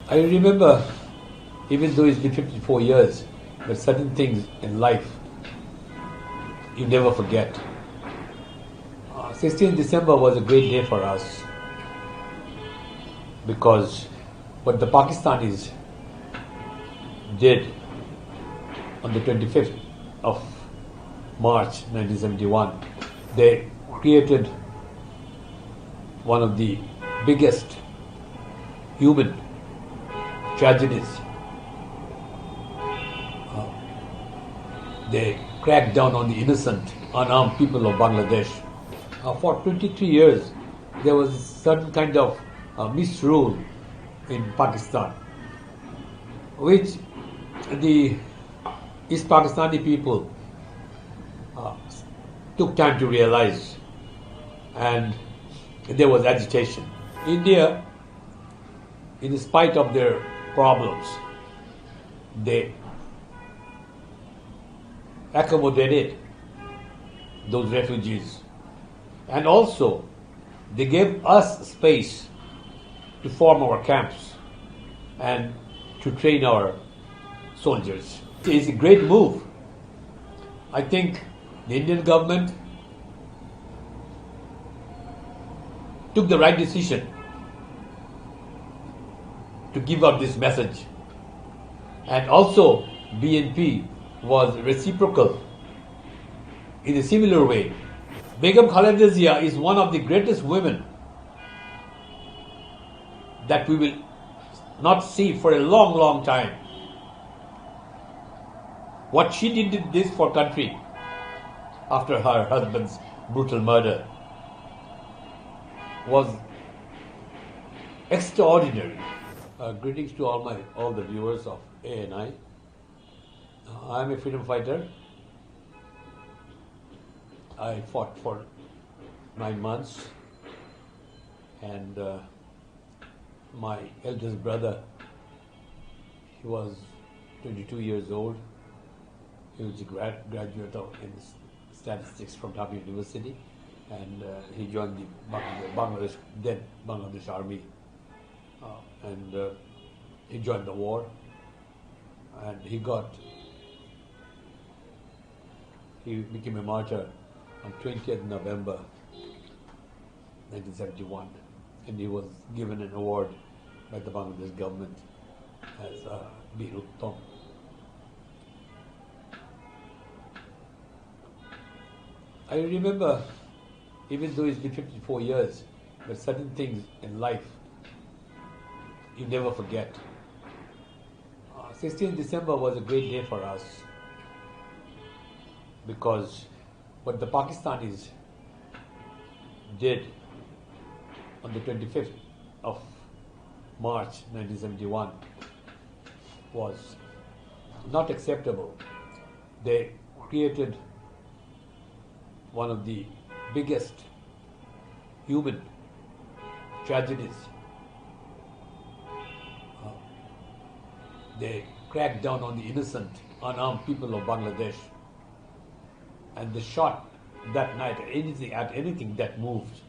I remember, even though it's been 54 years, but certain things in life you never forget. 16th December was a great day for us because what the Pakistanis did on the 25th of March 1971, they created one of the biggest human tragedies. They cracked down on the innocent, unarmed people of Bangladesh. For 23 years, there was a certain kind of misrule in Pakistan, which the East Pakistani people took time to realize, and there was agitation. India, in spite of their problems, they accommodated those refugees, and also they gave us space to form our camps and to train our soldiers. It's a great move. I think the Indian government took the right decision to give out this message, and also BNP was reciprocal in a similar way. Begum Khaleda Zia is one of the greatest women that we will not see for a long, long time. What she did this for country after her husband's brutal murder was extraordinary. Greetings to all the viewers of ANI. I'm a freedom fighter. I fought for 9 months, and my eldest brother, he was 22 years old. He was a graduate in statistics from Dhaka University, and he joined the Bangladesh Army, and he joined the war, and he became a martyr on 20th November 1971, and he was given an award by the Bangladesh government as Bilateral. I remember, even though it's been 54 years, but certain things in life you never forget. 16th December was a great day for us because what the Pakistanis did on the 25th of March 1971 was not acceptable. They created one of the biggest human tragedies. They cracked down on the innocent, unarmed people of Bangladesh, and they shot that night at anything that moved.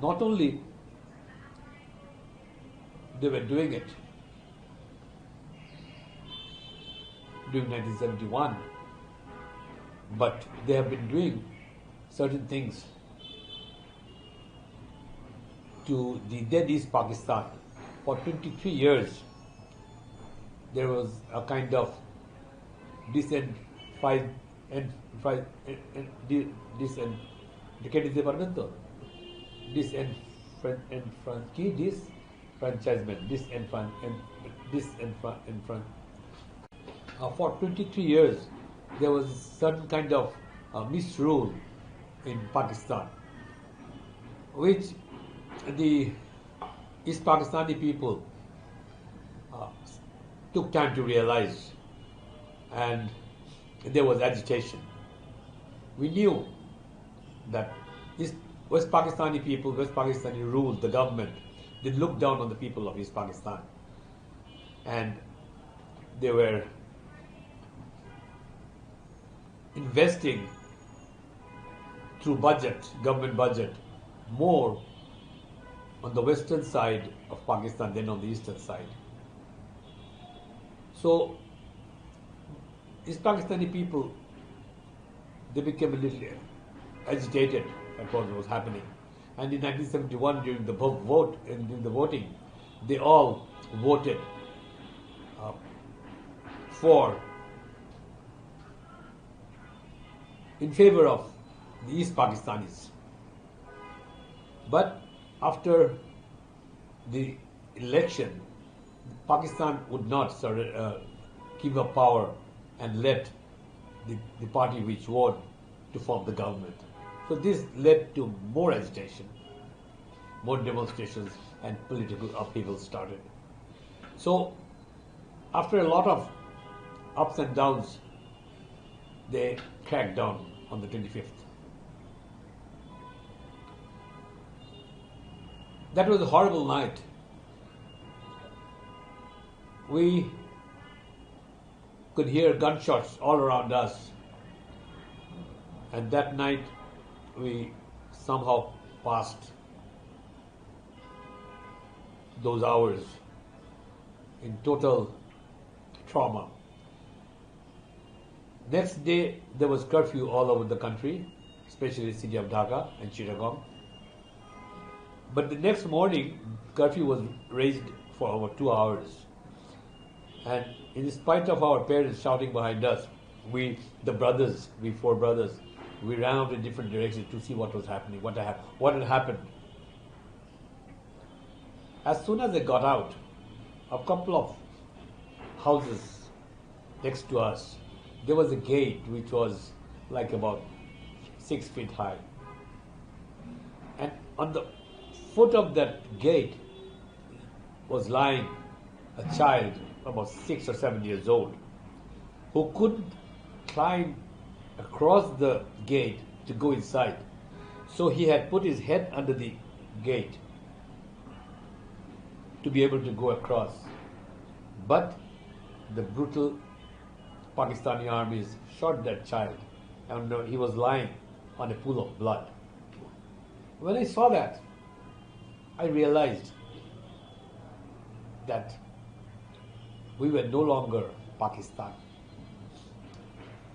Not only they were doing it during 1971, but they have been doing certain things to the dead East Pakistan. For 23 years, there was a kind of disenfranchisement, for 23 years, there was a certain kind of misrule in Pakistan, which the East Pakistani people took time to realize, and there was agitation. We knew that West Pakistani people, West Pakistani ruled, the government, they looked down on the people of East Pakistan, and they were investing through budget, government budget, more on the western side of Pakistan than on the eastern side. So these Pakistani people, they became a little agitated at what was happening. And in 1971, during the voting, they all voted in favor of the East Pakistanis. But after the election, Pakistan would not give up power and let the party which won to form the government. So this led to more agitation, more demonstrations, and political upheaval started. So after a lot of ups and downs, they cracked down on the 25th. That was a horrible night. We could hear gunshots all around us. And that night, we somehow passed those hours in total trauma. Next day, there was curfew all over the country, especially the city of Dhaka and Chittagong. But the next morning, curfew was raised for over 2 hours. And in spite of our parents shouting behind us, we four brothers, we ran out in different directions to see what was happening, what had happened. As soon as I got out, a couple of houses next to us, there was a gate which was like about 6 feet high. And on the foot of that gate was lying a child about 6 or 7 years old who couldn't climb across the gate to go inside. So he had put his head under the gate to be able to go across. But the brutal Pakistani armies shot that child, and he was lying on a pool of blood. When I saw that, I realized that we were no longer Pakistan.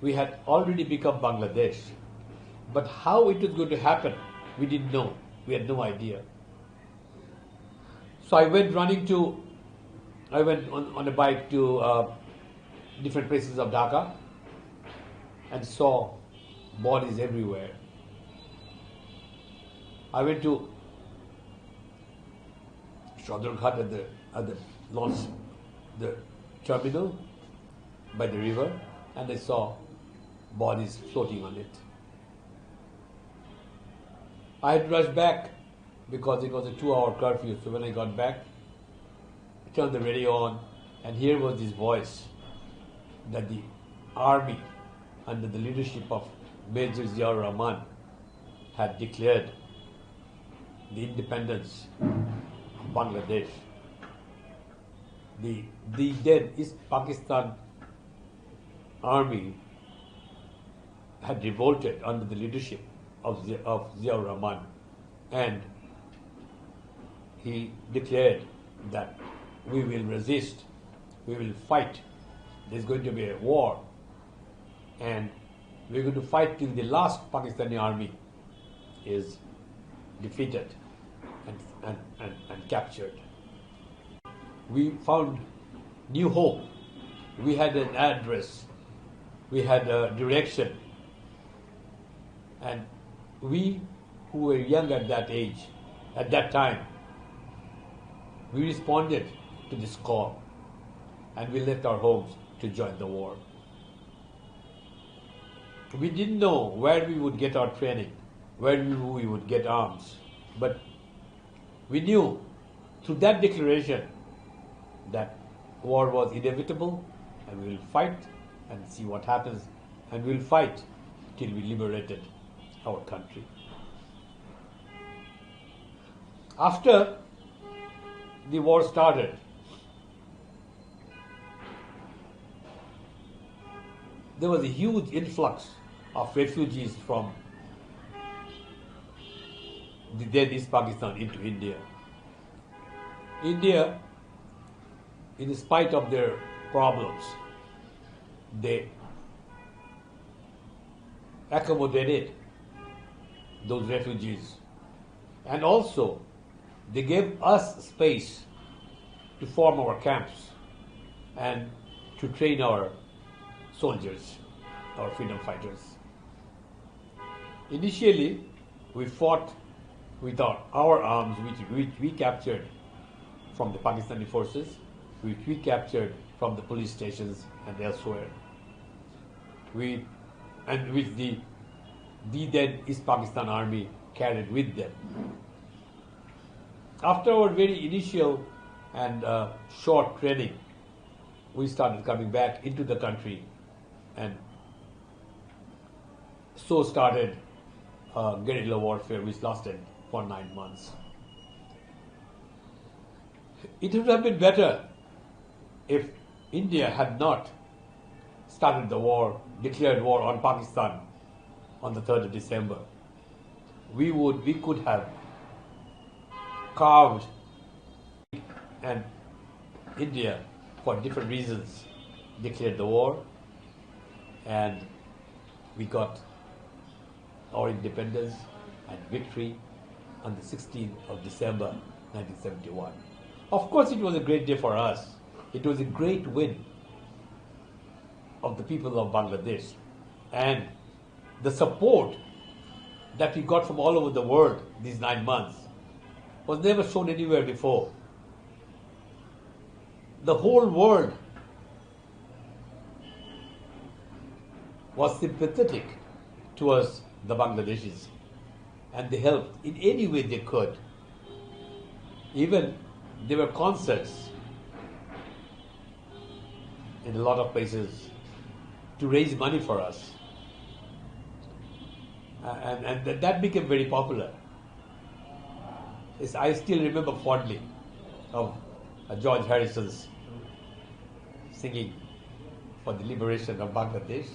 We had already become Bangladesh. But how it was going to happen, we didn't know. We had no idea. So I went on a bike to different places of Dhaka and saw bodies everywhere. I went to Shodrghat at the terminal by the river, and I saw bodies floating on it. I had rushed back because it was a 2-hour curfew. So when I got back, I turned the radio on, and here was this voice that the army, under the leadership of Major Zia Rahman, had declared the independence of Bangladesh. The then East Pakistan army had revolted under the leadership of Zia Rahman, and he declared that we will resist, we will fight, there's going to be a war, and we're going to fight till the last Pakistani army is defeated and captured. We found new hope. We had an address, we had a direction, and we who were young at that age, at that time, we responded to this call, and we left our homes to join the war. We didn't know where we would get our training, where we would get arms, but we knew through that declaration that war was inevitable, and we will fight and see what happens, and we will fight till we liberated our country. After the war started, there was a huge influx of refugees from the then East Pakistan into India. India, in spite of their problems, they accommodated those refugees, and also they gave us space to form our camps and to train our soldiers, our freedom fighters. Initially, we fought with our arms, which we captured from the Pakistani forces, which we captured from the police stations and elsewhere. And which the then East Pakistan Army carried with them. After our very initial and short training, we started coming back into the country, and so started guerrilla warfare, which lasted for 9 months. It would have been better if India had not started the war, declared war on Pakistan on the 3rd of December. We could have carved, and India, for different reasons, declared the war, and we got our independence and victory on the 16th of December 1971. Of course, it was a great day for us. It was a great win of the people of Bangladesh, and the support that we got from all over the world these 9 months was never shown anywhere before. The whole world was sympathetic towards the Bangladeshis, and they helped in any way they could. Even there were concerts in a lot of places to raise money for us. And that became very popular. I still remember fondly of George Harrison's singing for the liberation of Bangladesh.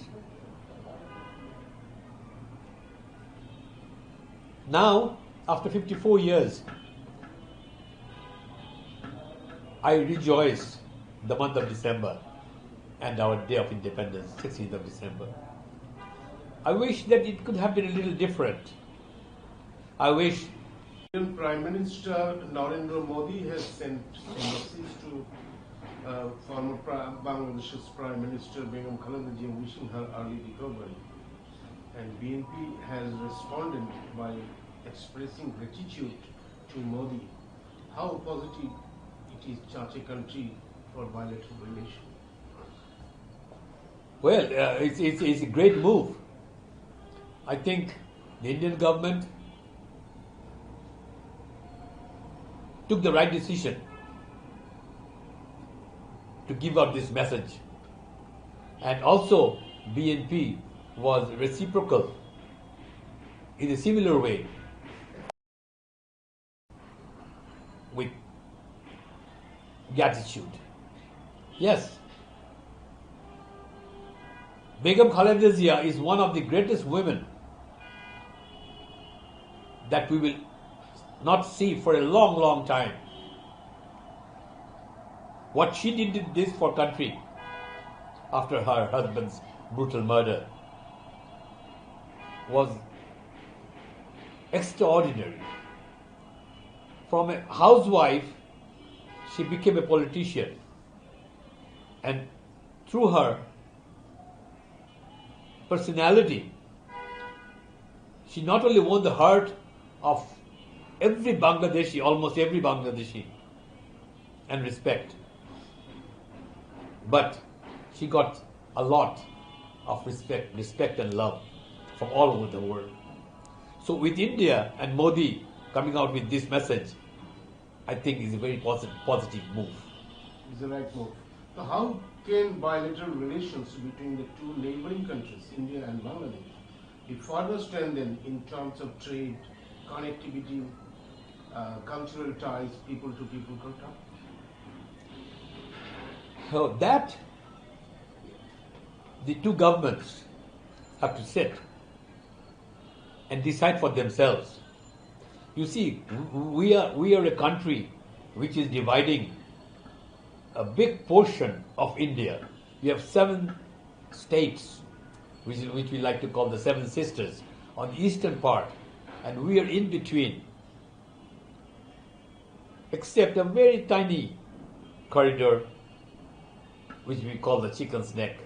Now, after 54 years, I rejoice the month of December and our day of independence, 16th of December. I wish that it could have been a little different. I wish Prime Minister Narendra Modi has sent a message to former Bangladesh's Prime Minister Begum Khaleda Zia, wishing her early recovery. And BNP has responded by expressing gratitude to Modi. How positive it is such a country for bilateral relations? Well, it's a great move. I think the Indian government took the right decision to give out this message. And also, BNP was reciprocal in a similar way with gratitude. Yes, Begum Khaleda Zia is one of the greatest women that we will not see for a long, long time. What she did this for country after her husband's brutal murder was extraordinary. From a housewife, she became a politician, and through her personality, she not only won the heart of every Bangladeshi, almost every Bangladeshi, and respect, but she got a lot of respect and love from all over the world. So with India and Modi coming out with this message, I think is a very positive move. It's the right move. So how can bilateral relations between the two neighboring countries, India and Bangladesh, be further strengthened in terms of trade, connectivity, cultural ties, people-to-people contact? So that the two governments have to sit and decide for themselves. You see, we are a country which is dividing a big portion of India. We have 7 states, which we like to call the 7 sisters, on the eastern part, and we are in between, except a very tiny corridor, which we call the chicken's neck.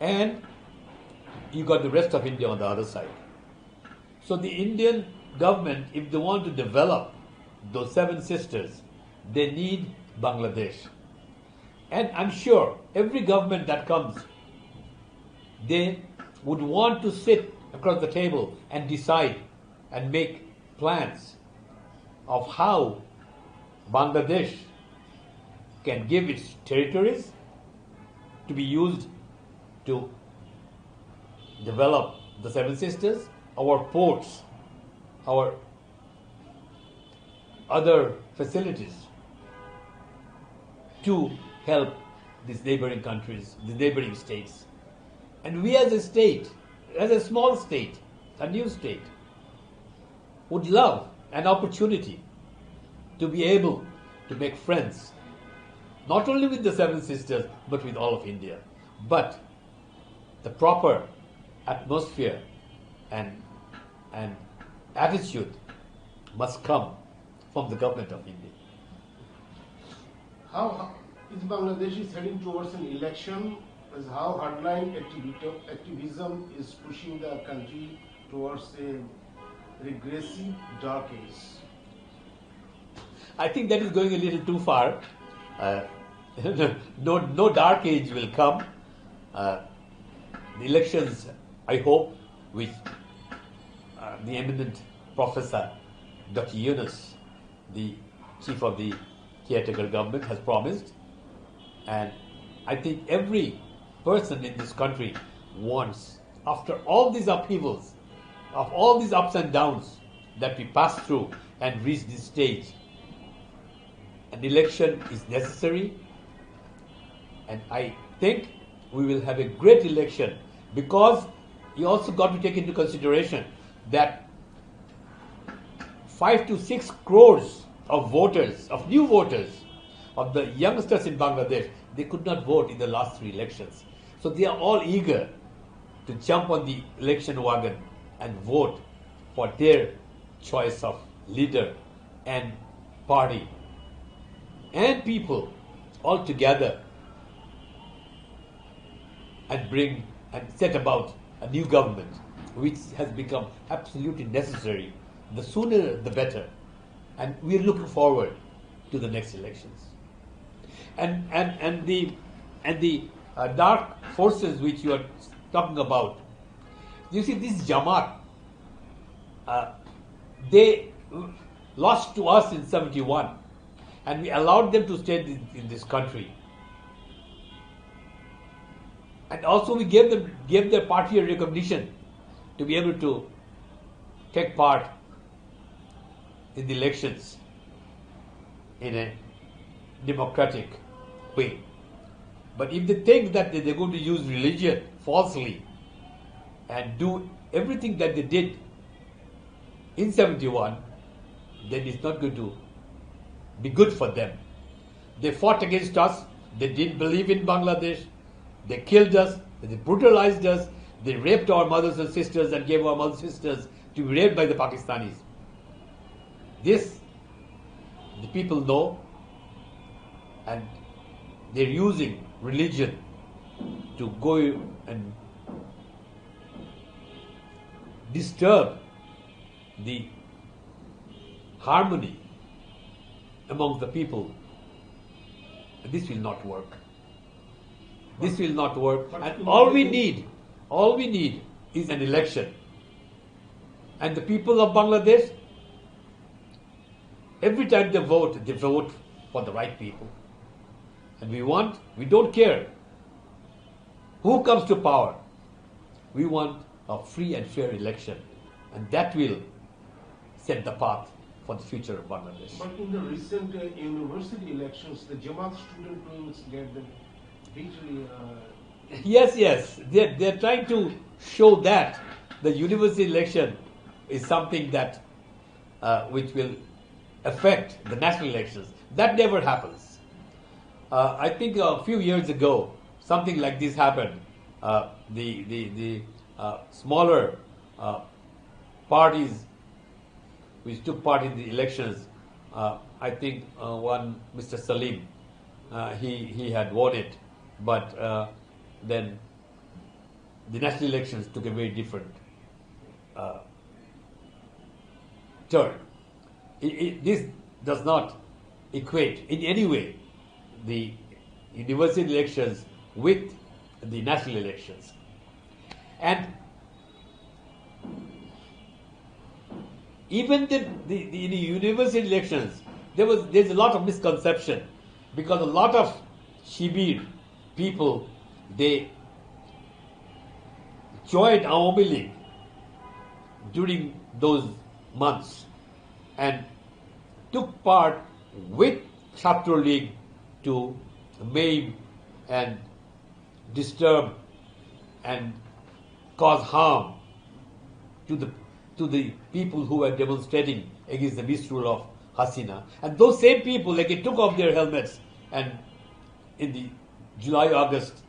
And you got the rest of India on the other side. So the Indian government, if they want to develop those 7 sisters, they need Bangladesh. And I'm sure every government that comes, they would want to sit across the table and decide and make plans of how Bangladesh can give its territories to be used to develop the 7 sisters, our ports, our other facilities, to help these neighboring countries, the neighboring states. And we as a state, as a small state, a new state, would love an opportunity to be able to make friends, not only with the 7 sisters, but with all of India. But the proper atmosphere and attitude must come from the government of India. How is Bangladesh heading towards an election? As how hardline activism is pushing the country towards a regressive dark age? I think that is going a little too far. No dark age will come. The elections, I hope, which the eminent professor Dr. Yunus, the chief of the caretaker government, has promised, and I think every person in this country wants, after all these upheavals, of all these ups and downs that we pass through and reach this stage, an election is necessary, and I think we will have a great election, because you also got to take into consideration that 5 to 6 crores of voters, of new voters, of the youngsters in Bangladesh, they could not vote in the last 3 elections. So they are all eager to jump on the election wagon and vote for their choice of leader and party and people all together and bring and set about a new government, which has become absolutely necessary. The sooner the better. And we are looking forward to the next elections. And the dark forces which you are talking about, you see, this Jamaat, they lost to us in 71, and we allowed them to stay in this country. And also we gave their party a recognition to be able to take part in the elections in a democratic way. But if they think that they're going to use religion falsely and do everything that they did in 71, then it's not going to be good for them. They fought against us, they didn't believe in Bangladesh, they killed us, they brutalized us, they raped our mothers and sisters and gave our mothers and sisters to be raped by the Pakistanis. This, the people know, and they're using religion to go and disturb the harmony among the people. This will not work. This will not work. And all we need is an election. And the people of Bangladesh, every time they vote for the right people. And we don't care who comes to power. We want a free and fair election. And that will set the path for the future of Bangladesh. But in the recent university elections, the Jamaat student wings get the victory. Yes. They're trying to show that the university election is something that which will affect the national elections. That never happens. I think a few years ago, something like this happened. The smaller parties which took part in the elections, I think one Mr. Salim, he had won it, but then the national elections took a very different turn. This does not equate in any way the university elections with the national elections. And even the university elections, there's a lot of misconception, because a lot of Shibir people, they joined Awami League during those months and took part with Chhatro League to maim and disturb and cause harm to the people who were demonstrating against the misrule of Hasina. And those same people, like, they took off their helmets, and in the July-August